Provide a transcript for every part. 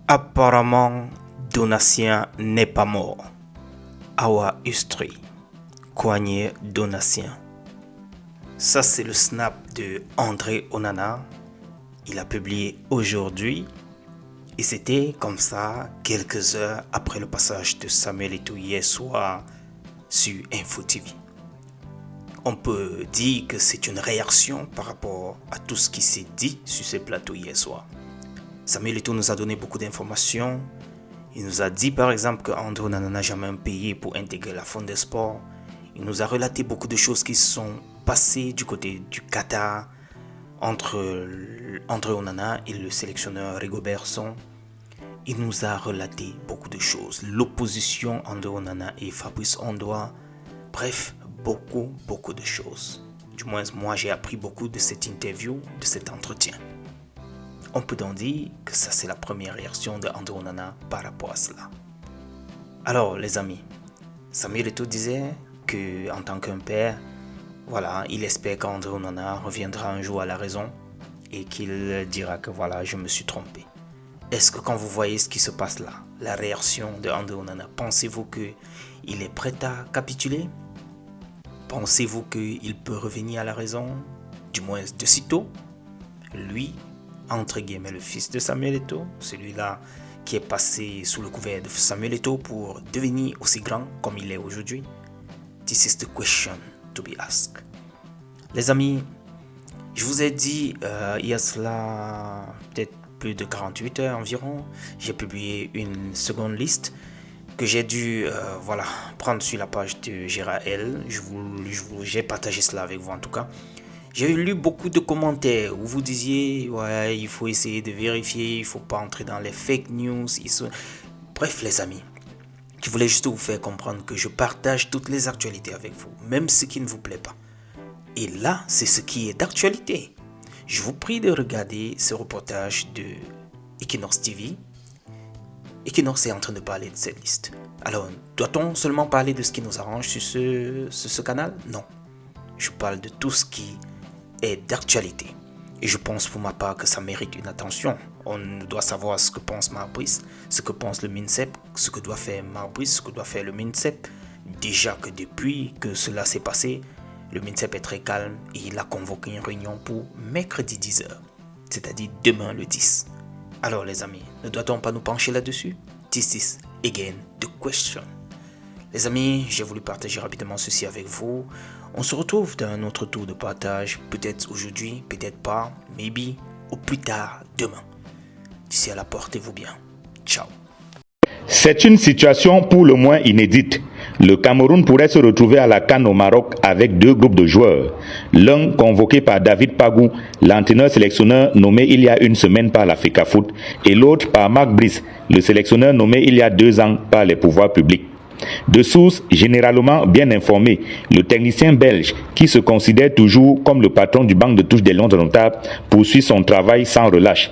Apparemment, Donatien n'est pas mort. Awa Ustri, Kouagné Donatien. Ça, c'est le snap de André Onana. Il a publié aujourd'hui. Et c'était comme ça, quelques heures après le passage de Samuel Eto'o hier soir sur Info TV. On peut dire que c'est une réaction par rapport à tout ce qui s'est dit sur ce plateau hier soir. Samuel Eto'o nous a donné beaucoup d'informations. Il nous a dit par exemple qu'André Onana n'a jamais payé pour intégrer la Fond des Sports. Il nous a relaté beaucoup de choses qui se sont passées du côté du Qatar entre André Onana et le sélectionneur Rigobert Song. Il nous a relaté beaucoup de choses. L'opposition André Onana et Fabrice Ondoa. Bref, beaucoup de choses. Du moins, moi j'ai appris beaucoup de cette interview, de cet entretien. On peut donc dire que ça c'est la première réaction de André Onana par rapport à cela. Alors les amis, Samuel Eto'o disait que en tant qu'un père, voilà, il espère qu'André Onana reviendra un jour à la raison et qu'il dira que voilà, je me suis trompé. Est-ce que quand vous voyez ce qui se passe là, la réaction de André Onana, pensez-vous qu'il est prêt à capituler? Pensez-vous qu'il peut revenir à la raison, du moins de sitôt? Lui, entre guillemets, le fils de Samuel Eto'o, celui-là qui est passé sous le couvert de Samuel Eto'o pour devenir aussi grand comme il est aujourd'hui. This is the question to be asked. Les amis, je vous ai dit il y a cela peut-être plus de 48 heures environ, j'ai publié une seconde liste que j'ai dû prendre sur la page de Gérard L. J'ai partagé cela avec vous en tout cas. J'ai lu beaucoup de commentaires où vous disiez ouais, il faut essayer de vérifier, il ne faut pas entrer dans les fake news. Bref les amis, je voulais juste vous faire comprendre que je partage toutes les actualités avec vous, même ce qui ne vous plaît pas. Et là, c'est ce qui est d'actualité. Je vous prie de regarder ce reportage de Equinox TV. Equinox est en train de parler de cette liste. Alors, doit-on seulement parler de ce qui nous arrange sur ce canal? Non. Je parle de tout ce qui est d'actualité. Et je pense pour ma part que ça mérite une attention. On doit savoir ce que pense Marbris, ce que pense le MINSEP, ce que doit faire Marbris, ce que doit faire le MINSEP. Déjà que depuis que cela s'est passé, le MINSEP est très calme et il a convoqué une réunion pour mercredi 10h, c'est-à-dire demain le 10. Alors les amis, ne doit-on pas nous pencher là-dessus? This is again the question. Les amis, j'ai voulu partager rapidement ceci avec vous. On se retrouve dans un autre tour de partage, peut-être aujourd'hui, peut-être pas, maybe, ou plus tard, demain. D'ici là, portez-vous bien. Ciao. C'est une situation pour le moins inédite. Le Cameroun pourrait se retrouver à la CAN au Maroc avec deux groupes de joueurs. L'un convoqué par David Pagou, l'entraîneur sélectionneur nommé il y a une semaine par la FECAFOOT, et l'autre par Marc Brice, le sélectionneur nommé il y a 2 ans par les pouvoirs publics. De sources généralement bien informées, le technicien belge, qui se considère toujours comme le patron du banc de touche des Lions indomptables, poursuit son travail sans relâche.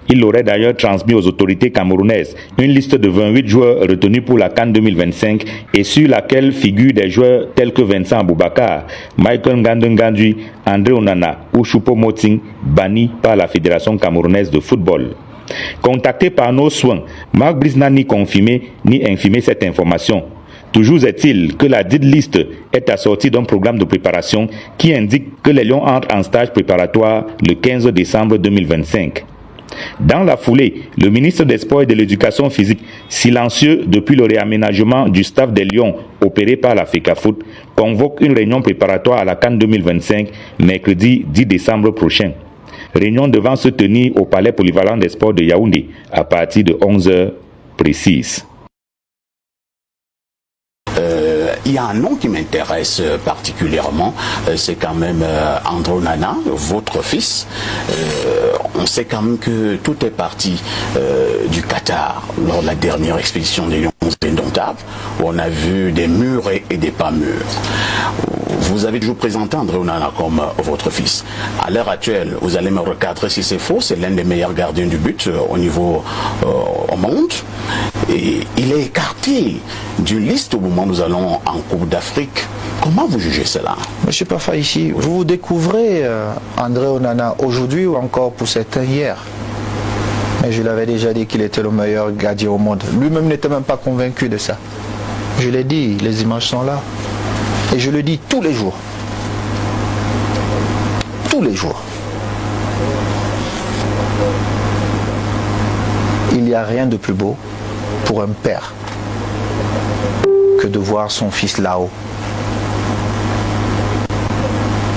Il aurait d'ailleurs transmis aux autorités camerounaises une liste de 28 joueurs retenus pour la CAN 2025 et sur laquelle figurent des joueurs tels que Vincent Aboubakar, Michael Ngandengandui, André Onana ou Choupo-Moting, bannis par la Fédération camerounaise de football. Contacté par nos soins, Marc Brice n'a ni confirmé ni infirmé cette information. Toujours est-il que la dite liste est assortie d'un programme de préparation qui indique que les Lions entrent en stage préparatoire le 15 décembre 2025. Dans la foulée, le ministre des Sports et de l'Éducation physique, silencieux depuis le réaménagement du staff des Lions opéré par la FECAFOOT, convoque une réunion préparatoire à la CAN 2025 mercredi 10 décembre prochain. Réunion devant se tenir au Palais Polyvalent des Sports de Yaoundé à partir de 11h précises. Il y a un nom qui m'intéresse particulièrement, c'est quand même André Onana, votre fils. On sait quand même que tout est parti du Qatar lors de la dernière expédition des Lions indomptables, où on a vu des murs et des pas mûrs. Vous avez toujours présenté André Onana comme votre fils. À l'heure actuelle, vous allez me recadrer si c'est faux, c'est l'un des meilleurs gardiens du but au niveau au monde. Et il est écarté d'une liste au moment où nous allons en Coupe d'Afrique. Comment vous jugez cela? Monsieur Pafaïchi, vous découvrez André Onana aujourd'hui ou encore pour certains hier? Mais je lui avais déjà dit qu'il était le meilleur gardien au monde. Lui-même n'était même pas convaincu de ça. Je l'ai dit, les images sont là. Et je le dis tous les jours. Tous les jours. Il n'y a rien de plus beau pour un père que de voir son fils là-haut.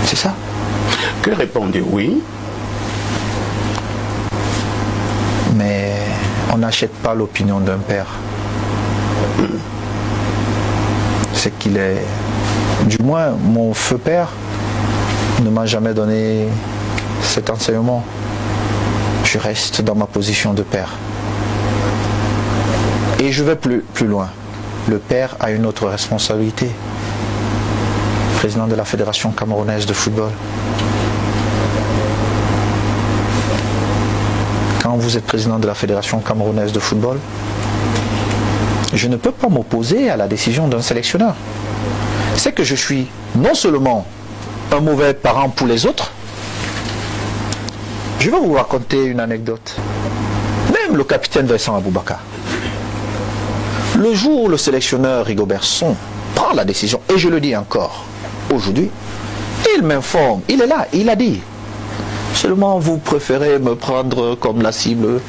C'est ça. Que répondez-vous? Oui. Mais on n'achète pas l'opinion d'un père. C'est qu'il est... Du moins, mon feu père ne m'a jamais donné cet enseignement. Je reste dans ma position de père. Et je vais plus loin. Le père a une autre responsabilité. Président de la Fédération camerounaise de football. Quand vous êtes président de la Fédération camerounaise de football, je ne peux pas m'opposer à la décision d'un sélectionneur. C'est que je suis non seulement un mauvais parent pour les autres, je vais vous raconter une anecdote. Même le capitaine Vincent Aboubakar, le jour où le sélectionneur Rigobert Song prend la décision, et je le dis encore aujourd'hui, il m'informe, il est là, il a dit, seulement vous préférez me prendre comme la cible.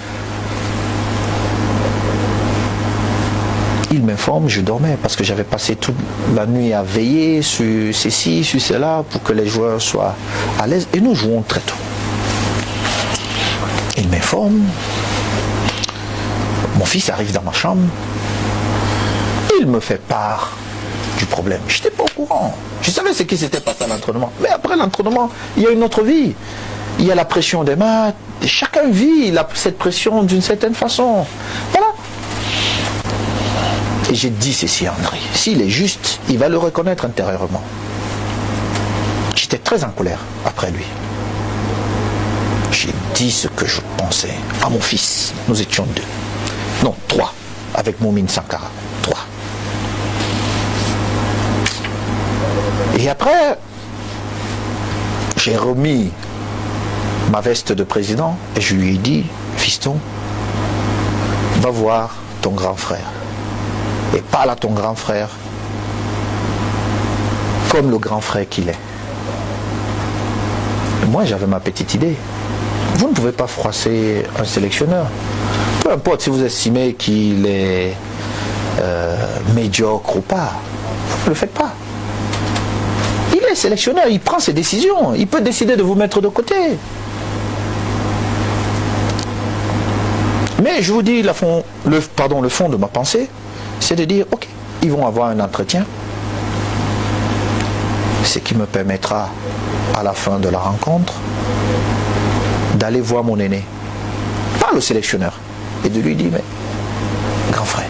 Il m'informe, je dormais parce que j'avais passé toute la nuit à veiller sur ceci, sur cela, pour que les joueurs soient à l'aise. Et nous jouons très tôt. Il m'informe. Mon fils arrive dans ma chambre. Il me fait part du problème. Je n'étais pas au courant. Je savais ce qui s'était passé à l'entraînement. Mais après l'entraînement, il y a une autre vie. Il y a la pression des maths. Chacun vit cette pression d'une certaine façon. Voilà. Et j'ai dit ceci à André. S'il est juste, il va le reconnaître intérieurement. J'étais très en colère après lui. J'ai dit ce que je pensais à mon fils. Nous étions 2. Non, 3. Avec Moumine Sankara. 3. Et après, j'ai remis ma veste de président et je lui ai dit, fiston, va voir ton grand frère. Et parle à ton grand frère comme le grand frère qu'il est. Moi, j'avais ma petite idée. Vous ne pouvez pas froisser un sélectionneur. Peu importe si vous estimez qu'il est médiocre ou pas. Vous ne le faites pas. Il est sélectionneur, il prend ses décisions. Il peut décider de vous mettre de côté. Mais je vous dis, le fond de ma pensée, c'est de dire, ok, ils vont avoir un entretien, ce qui me permettra, à la fin de la rencontre, d'aller voir mon aîné, pas le sélectionneur, et de lui dire, mais, grand frère,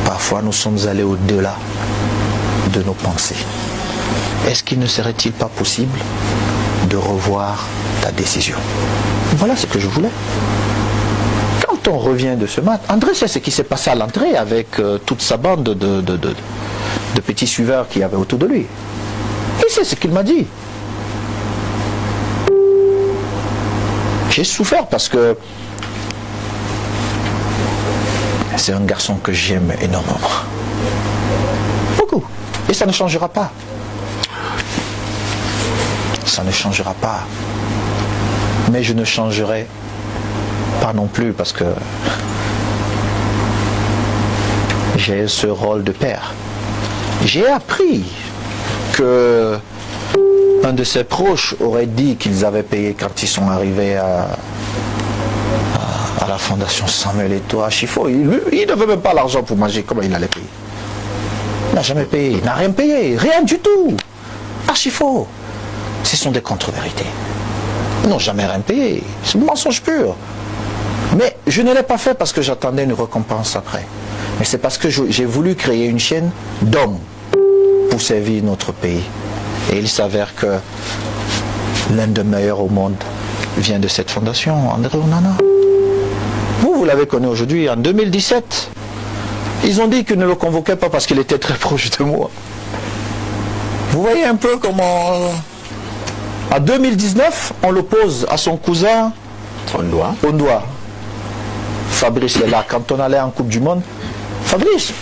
parfois nous sommes allés au-delà de nos pensées. Est-ce qu'il ne serait-il pas possible de revoir ta décision? Voilà ce que je voulais. Quand on revient de ce match, André sait ce qui s'est passé à l'entrée avec toute sa bande de petits suiveurs qu'il y avait autour de lui. Il sait ce qu'il m'a dit. J'ai souffert parce que c'est un garçon que j'aime énormément. Beaucoup. Et ça ne changera pas. Ça ne changera pas. Mais je ne changerai pas non plus parce que j'ai ce rôle de père. J'ai appris que un de ses proches aurait dit qu'ils avaient payé quand ils sont arrivés à la fondation Samuel Eto'o à Chifo. Il n'avait même pas l'argent pour manger. Comment il allait payer? Il n'a jamais payé. Il n'a rien payé. Rien du tout. À Chifo. Ce sont des contre-vérités. Ils n'ont jamais rien payé. C'est un mensonge pur. Mais je ne l'ai pas fait parce que j'attendais une récompense après. Mais c'est parce que j'ai voulu créer une chaîne d'hommes pour servir notre pays. Et il s'avère que l'un des meilleurs au monde vient de cette fondation, André Onana. Vous l'avez connu aujourd'hui, en 2017. Ils ont dit qu'ils ne le convoquaient pas parce qu'il était très proche de moi. Vous voyez un peu comment... En 2019, on l'oppose à son cousin On doit. Fabrice est là. Quand on allait en Coupe du Monde, Fabrice,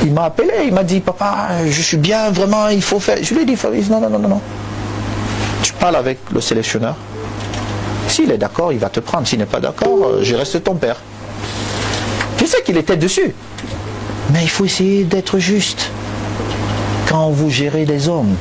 il m'a appelé, il m'a dit, papa, je suis bien, vraiment, il faut faire. Je lui ai dit, Fabrice, non. Tu parles avec le sélectionneur. S'il est d'accord, il va te prendre. S'il n'est pas d'accord, je reste ton père. Je sais qu'il était dessus. Mais il faut essayer d'être juste. Quand vous gérez des hommes,